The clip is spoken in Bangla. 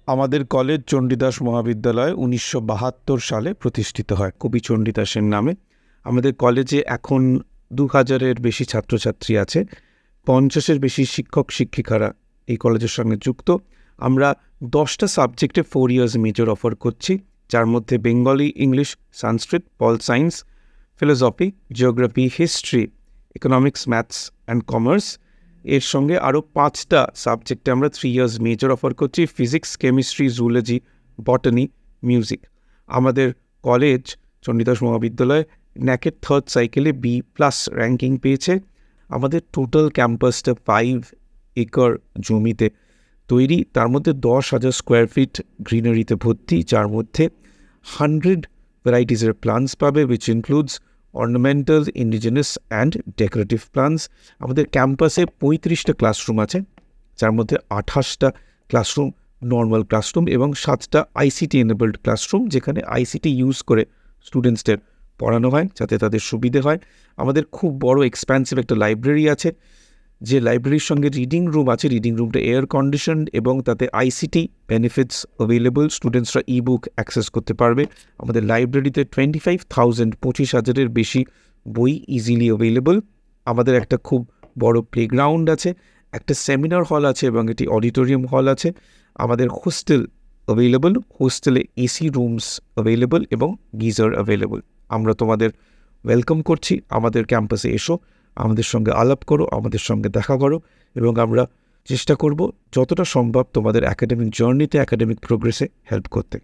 আমাদের কলেজ চণ্ডীদাস মহাবিদ্যালয় 1972 সালে প্রতিষ্ঠিত হয় কবি চণ্ডীদাসের নামে। আমাদের কলেজে এখন 2000-এর বেশি ছাত্রছাত্রী আছে। 50-এর বেশি শিক্ষক শিক্ষিকারা এই কলেজের সঙ্গে যুক্ত। আমরা 10টা সাবজেক্টে 4 ইয়ার্স মেজর অফার করছি, যার মধ্যে Bengali, English, Sanskrit, pol science, philosophy, geography, history, economics, maths and commerce. এর সঙ্গে আরও 5টা সাবজেক্টে আমরা 3 ইয়ার্স মেজর অফার করছি: ফিজিক্স, কেমিস্ট্রি, জুলজি, বটানি, মিউজিক। আমাদের কলেজ চণ্ডীদাস মহাবিদ্যালয় ন্যাকের 3rd সাইকেলে B+ র্যাঙ্কিং পেয়েছে। আমাদের টোটাল ক্যাম্পাসটা 5 একর জমিতে তৈরি, তার মধ্যে 10,000 স্কোয়ার ফিট গ্রিনারিতে ভর্তি, যার মধ্যে 100 ভ্যারাইটিসের প্লান্টস পাবে, which includes ornamental, indigenous and decorative plants. আমাদের ক্যাম্পাসে 35টা ক্লাসরুম আছে, যার মধ্যে 28টা ক্লাসরুম নর্মাল ক্লাসরুম এবং 7টা আইসিটি এনেবলড ক্লাসরুম, যেখানে আইসিটি ইউজ করে স্টুডেন্টসদের পড়ানো হয় যাতে তাদের সুবিধে হয়। আমাদের খুব বড় এক্সপ্যান্সিভ একটা লাইব্রেরি আছে, যে লাইব্রেরির সঙ্গে রিডিং রুম আছে। রিডিং রুমটা এয়ার কন্ডিশন এবং তাতে আইসিটি বেনিফিটস অ্যাভেলেবল। স্টুডেন্টসরা বুক অ্যাক্সেস করতে পারবে। আমাদের লাইব্রেরিতে 25,000-25,000-এর বেশি বই ইজিলি অ্যাভেলেবল। আমাদের একটা খুব বড় প্লেগ্রাউন্ড আছে, একটা সেমিনার হল আছে এবং একটি অডিটোরিয়াম হল আছে। আমাদের হোস্টেল অ্যাভেলেবল, হোস্টেলে এসি রুমস অ্যাভেলেবল এবং গিজার অ্যাভেলেবল। আমরা তোমাদের ওয়েলকাম করছি, আমাদের ক্যাম্পাসে এসো, আমাদের সঙ্গে আলাপ করো, আমাদের সঙ্গে দেখা করো এবং আমরা চেষ্টা করব যতটা সম্ভব তোমাদের একাডেমিক জার্নিতে, একাডেমিক প্রোগ্রেসে হেল্প করতে।